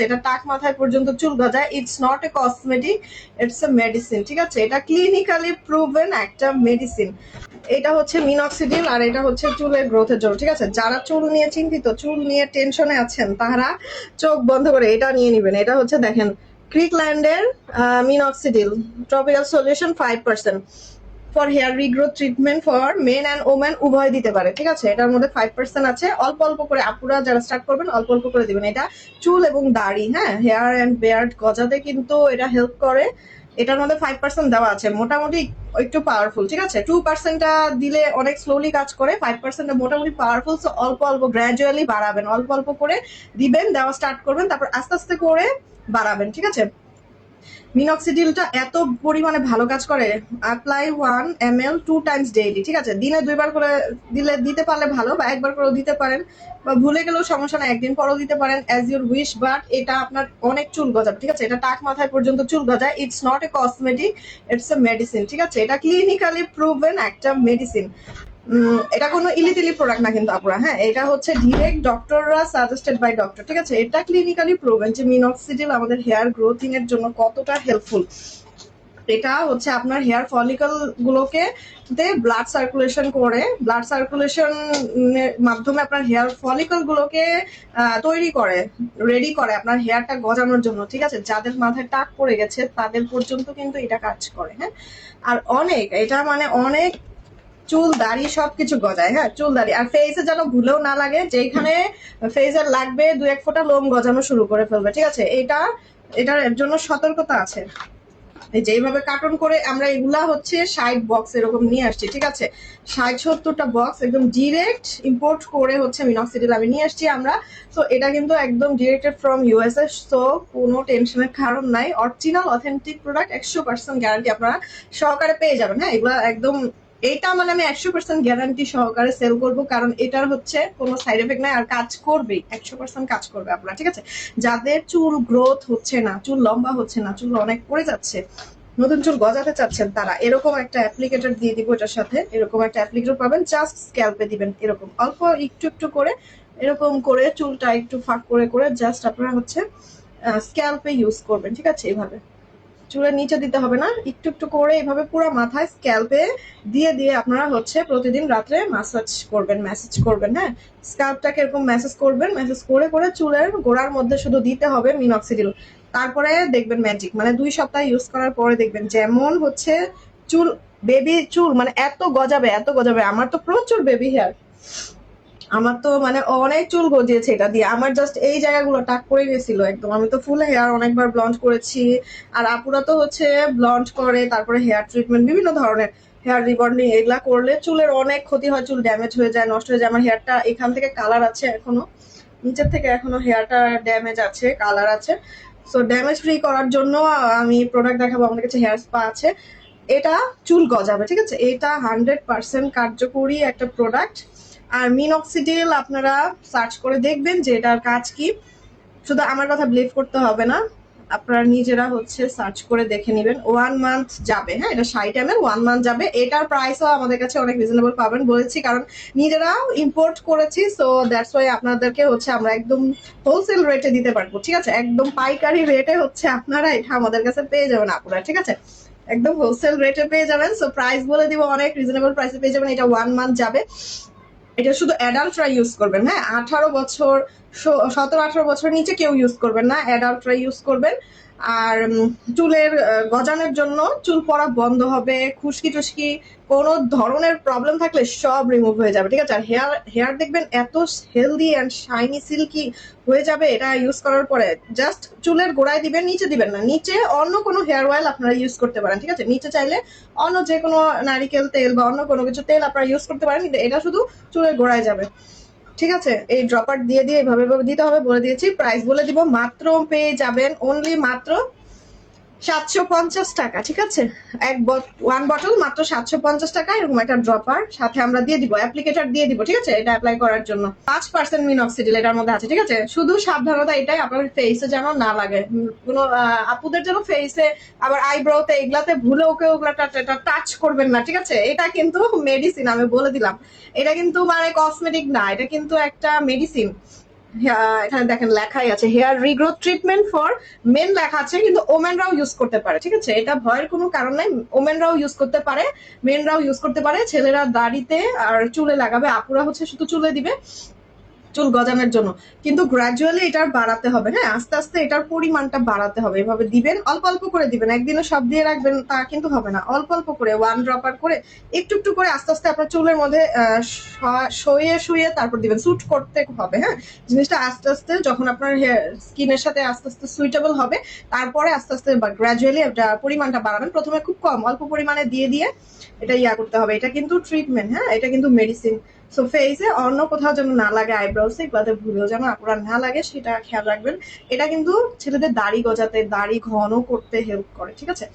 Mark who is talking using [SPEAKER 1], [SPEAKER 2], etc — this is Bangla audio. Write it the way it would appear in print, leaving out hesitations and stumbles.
[SPEAKER 1] আছে, এটা টাক মাথায় পর্যন্ত চুল গজায়। It's not a cosmetic, it's a medicine, ঠিক আছে? এটা ক্লিনিক্যালি প্রুভেন একটা মেডিসিন। এটা হচ্ছে মিনক্সিডিল আর এটা হচ্ছে চুলের গ্রোথের জন্য, ঠিক আছে? যারা চুল নিয়ে চিন্তিত, চুল নিয়ে টেনশনে আছেন, তারা চোখ বন্ধ করে এটা নিয়ে নিবেন। এটা হচ্ছে দেখেন ক্রিকল্যান্ডের minoxidil tropical solution 5%। For hair regrowth treatment for men and women উভয় দিতে পারে, ঠিক আছে? এটার মধ্যে 5% আছে। অল্প অল্প করে আপুরা যারা স্টার্ট করবেন অল্প অল্প করে দিবেন। এটা চুল এবং দাড়ি, হ্যাঁ, হেয়ার অ্যান্ড বেয়ার্ড গজাতে কিন্তু এটা হেল্প করে। এটার মধ্যে 5% দেওয়া আছে, মোটামুটি একটু পাওয়ারফুল, ঠিক আছে? 2%টা দিলে অনেক স্লোলি কাজ করে, 5%টা মোটামুটি পাওয়ারফুল। সো অল্প অল্প গ্র্যাজুয়ালি বাড়াবেন, অল্প অল্প করে দিবেন, দেওয়া স্টার্ট করবেন, তারপর আস্তে আস্তে করে বাড়াবেন, ঠিক আছে? মিনক্সিডিলটা এত পরিমাণে ভালো কাজ করে, অ্যাপ্লাই 1 ml 2 টাইমস ডেইলি, ঠিক আছে? দিনে 2বার করে দিতে পারলে ভালো, বা একবার করেও দিতে পারেন, বা ভুলে গেলেও সমস্যা না, একদিন পরেও দিতে পারেন, অ্যাজ ইউর উইশ। বাট এটা আপনার অনেক চুল গজাবে, ঠিক আছে? এটা টাক মাথায় পর্যন্ত চুল গজায়। It's not a cosmetic, it's a medicine, ঠিক আছে? এটা ক্লিনিক্যালি প্রুভেন একটা মেডিসিন। এটা কোনো ইলিতিলি প্রোডাক্ট না কিন্তু আপুরা, হ্যাঁ, এটা হচ্ছে ডিরেক্ট ডক্টররা সাজেস্টেড বাই ডক্টর, ঠিক আছে? এটা ক্লিনিক্যালি প্রুভেন যে মিনক্সিডিল আমাদের হেয়ার গ্রোথিং এর জন্য কতটা হেল্পফুল। এটা হচ্ছে আপনার হেয়ার ফলিকল গুলোকে ব্লাড সার্কুলেশন করে, ব্লাড সার্কুলেশন মাধ্যমে আপনার হেয়ার ফলিকল গুলোকে তৈরি করে, রেডি করে আপনার হেয়ারটা গজানোর জন্য, ঠিক আছে? যাদের মাথায় টাক পড়ে গেছে তাদের পর্যন্ত কিন্তু এটা কাজ করে, হ্যাঁ। আর অনেক, এটা মানে অনেক চুল দাড়ি সবকিছু গজায়, হ্যাঁ, চুল দাড়ি। আর ফেসে যেন ভুলেও না লাগে, যেখানে ফেসের লাগবে 2-1 ফোঁটা লোম গজানো শুরু করে ফেলবে, ঠিক আছে? এটার জন্য সতর্কতা আছে। এই যে এইভাবে কার্টন করে আমরা এগুলা হচ্ছে 60 বক্স এরকম নিয়ে আসছি, ঠিক আছে? 60-70টা বক্স একদম ডিরেক্ট ইম্পোর্ট করে হচ্ছে মিনক্সিডিল আমি নিয়ে আসছি আমরা। তো এটা কিন্তু একদম ডিরেক্টেড ফ্রম ইউএসএ, তো কোনো টেনশনের কারণ নাই। অরিজিনাল অথেন্টিক প্রোডাক্ট, 100% গ্যারান্টি আপনারা সহকারে পেয়ে যাবেন, হ্যাঁ। এগুলা একদম, এটা মানে আমি 100% গ্যারান্টি সহকারে সেল করবো, কারণ এটার হচ্ছে কোনো সাইড এফেক্ট নাই, আর কাজ করবেই, 100% কাজ করবে আপনারা, ঠিক আছে? যাদের চুল গ্রোথ হচ্ছে না, চুল লম্বা হচ্ছে না, চুল অনেক পড়ে যাচ্ছে, নতুন চুল গজাতে চাচ্ছেন, তারা এরকম একটা অ্যাপ্লিকেটর দিয়ে দিব। এটার সাথে এরকম একটা অ্যাপ্লিকেটর পাবেন, জাস্ট স্ক্যাল্পে দিবেন, এরকম অল্প একটু একটু করে, এরকম করে চুলটা একটু ফাঁক করে করে জাস্ট আপনারা হচ্ছে স্ক্যাল্পে ইউজ করবেন, ঠিক আছে? এইভাবে চুলের নিচে দিতে হবে না, একটু একটু করে এইভাবে পুরো মাথায় স্ক্যাল্পে দিয়ে দিয়ে আপনারা হচ্ছে প্রতিদিন রাত্রে ম্যাসাজ করবেন, হ্যাঁ। স্ক্যাল্পটাকে এরকম ম্যাসাজ করবেন, ম্যাসাজ করে করে চুলের গোড়ার মধ্যে শুধু দিতে হবে মিনক্সিডিল। তারপরে দেখবেন ম্যাজিক, মানে 2 সপ্তাহ ইউজ করার পরে দেখবেন যেমন হচ্ছে চুল, বেবি চুল মানে এত গজাবে, এত গজাবে। আমার তো প্রচুর বেবি হেয়ার, আমার তো মানে অনেক চুল গজিয়েছে এটা দিয়ে। আমার জাস্ট এই জায়গাগুলো টাক পড়ে গেছিল একদম। আমি তো ফুল হেয়ার অনেকবার ব্লন্ড করেছি, আর আপুরা তো হচ্ছে ব্লন্ড করে, তারপরে হেয়ার ট্রিটমেন্ট বিভিন্ন ধরনের, হেয়ার রিবন্ডিং, এগুলা করলে চুলের অনেক ক্ষতি হয়, চুল ড্যামেজ হয়ে যায়, নষ্ট হয়ে যায়। আমার হেয়ারটা এখান থেকে কালার আছে এখনো, নিচের থেকে এখনো হেয়ারটা ড্যামেজ আছে, কালার আছে। সো ড্যামেজ ফ্রি করার জন্য আমি প্রোডাক্ট দেখাবো, আমাদের কাছে হেয়ার স্পা আছে। এটা চুল গজাবে, ঠিক আছে? এটা 100% কার্যকরী একটা প্রোডাক্ট। আর মিনক্সিডিল আপনারা সার্চ করে দেখবেন যে এটার কাজ কি। শুধু আমার কথা বিলিভ করতে হবে না, আপনারা নিজেরা হচ্ছে সার্চ করে দেখে নেবেন। 1 মান্থ যাবে, হ্যাঁ, এটা 60 ml 1 মান্থ যাবে। এটার প্রাইসও আমাদের কাছে অনেক রিজনেবল পাবেন বলেছি, কারণ নিজেরাও ইম্পোর্ট করেছি। সো দ্যাটস ওয়াই আপনাদেরকে হচ্ছে আমরা একদম হোলসেল রেটে দিতে পারবো, ঠিক আছে? একদম পাইকারি রেটে হচ্ছে আপনারা এটা আমাদের কাছে পেয়ে যাবেন আপনারা, ঠিক আছে? একদম হোলসেল রেটে পেয়ে যাবেন। সো প্রাইস বলে দিব, অনেক রিজনেবল প্রাইসে পেয়ে যাবেন। এটা 1 মান্থ যাবে। এটা শুধু অ্যাডাল্টরা ইউজ করবেন, হ্যাঁ। 18 বছর, 17-18 বছর নিচে কেউ ইউজ করবেন না, অ্যাডাল্টরা ইউজ করবেন। আর চুলের গজানোর জন্য, চুল পড়া বন্ধ হবে, খুশকি টুসকি কোনো ধরনের প্রবলেম থাকলে সব রিমুভ হয়ে যাবে, ঠিক আছে? আর হেয়ার দেখবেন এত হেলদি অ্যান্ড শাইনি সিল্কি হয়ে যাবে এটা ইউজ করার পরে। জাস্ট চুলের গোড়ায় দিবেন, নিচে দিবেন না। নিচে অন্য কোনো হেয়ার অয়েল আপনারা ইউজ করতে পারেন, ঠিক আছে? নিচে চাইলে অন্য যে কোনো নারিকেল তেল বা অন্য কোনো কিছু তেল আপনারা ইউজ করতে পারেন, কিন্তু এটা শুধু চুলের গোড়ায় যাবে, ঠিক আছে? এই ড্রপার দিয়ে দিয়ে এভাবে দিতে হবে, বলে দিয়েছি। প্রাইস বলে দিব, মাত্র পেয়ে যাবেন অনলি মাত্র 750 টাকা, ঠিক আছে? 1 বটল মাত্র 750 টাকা। এরকম একটা ড্রপার সাথে আমরা দিয়ে দিব, অ্যাপ্লিকেটর দিয়ে দিব, ঠিক আছে? এটা অ্যাপ্লাই করার জন্য 5% মিনক্সিডিল এটার মধ্যে আছে, ঠিক আছে? শুধু সাবধানতা এটাই, আপনার ফেসে যেন না লাগে। কোনো আপুদের যেন ফেসে আবার আইব্রোতে এগুলাতে ভুলেও কেউ ওগুলা টাচ করবেন না, ঠিক আছে? এটা কিন্তু মেডিসিন, আমি বলে দিলাম। এটা কিন্তু মানে কসমেটিক না, এটা কিন্তু একটা মেডিসিন। এখানে দেখেন লেখাই আছে hair regrowth treatment for men লেখা আছে, কিন্তু ওমেনরাও ইউজ করতে পারে, ঠিক আছে? এটা ভয়ের কোনো কারণ নাই, ওমেনরাও ইউজ করতে পারে, মেনরাও ইউজ করতে পারে। ছেলেরা দাড়িতে আর চুলে লাগাবে, আপুরা হচ্ছে শুধু চুলে দিবে চুল গজানোর জন্য। কিন্তু গ্রাজুয়ালি এটার বাড়াতে হবে, হ্যাঁ, আস্তে আস্তে এটার পরিমাণটা বাড়াতে হবে। এভাবে দিবেন, অল্প অল্প করে দিবেন, একদিনে সব দিয়ে রাখবেন তা কিন্তু হবে না, অল্প অল্প করে 1 ড্রপার করে একটু একটু করে আস্তে আস্তে আপনার চুলের মধ্যে শুয়ে শুয়ে তারপর দিবেন, স্যুট করতে হবে, হ্যাঁ। জিনিসটা আস্তে আস্তে যখন আপনার হেয়ার স্কিনের সাথে আস্তে আস্তে সুইটেবল হবে, তারপরে আস্তে আস্তে বা গ্রাজুয়ালি এটা পরিমাণটা বাড়াবেন। প্রথমে খুব কম অল্প পরিমাণে দিয়ে দিয়ে এটা করতে হবে। এটা কিন্তু ট্রিটমেন্ট, হ্যাঁ, এটা কিন্তু মেডিসিন। সো ফেসে অন্য কোথাও যেন না লাগে, আইব্রোসে এগুলোতে ভুলেও যেন আপনার না লাগে সেটা খেয়াল রাখবেন। এটা কিন্তু ছেলেদের দাড়ি গজাতে, দাড়ি ঘন করতে হেল্প করে, ঠিক আছে?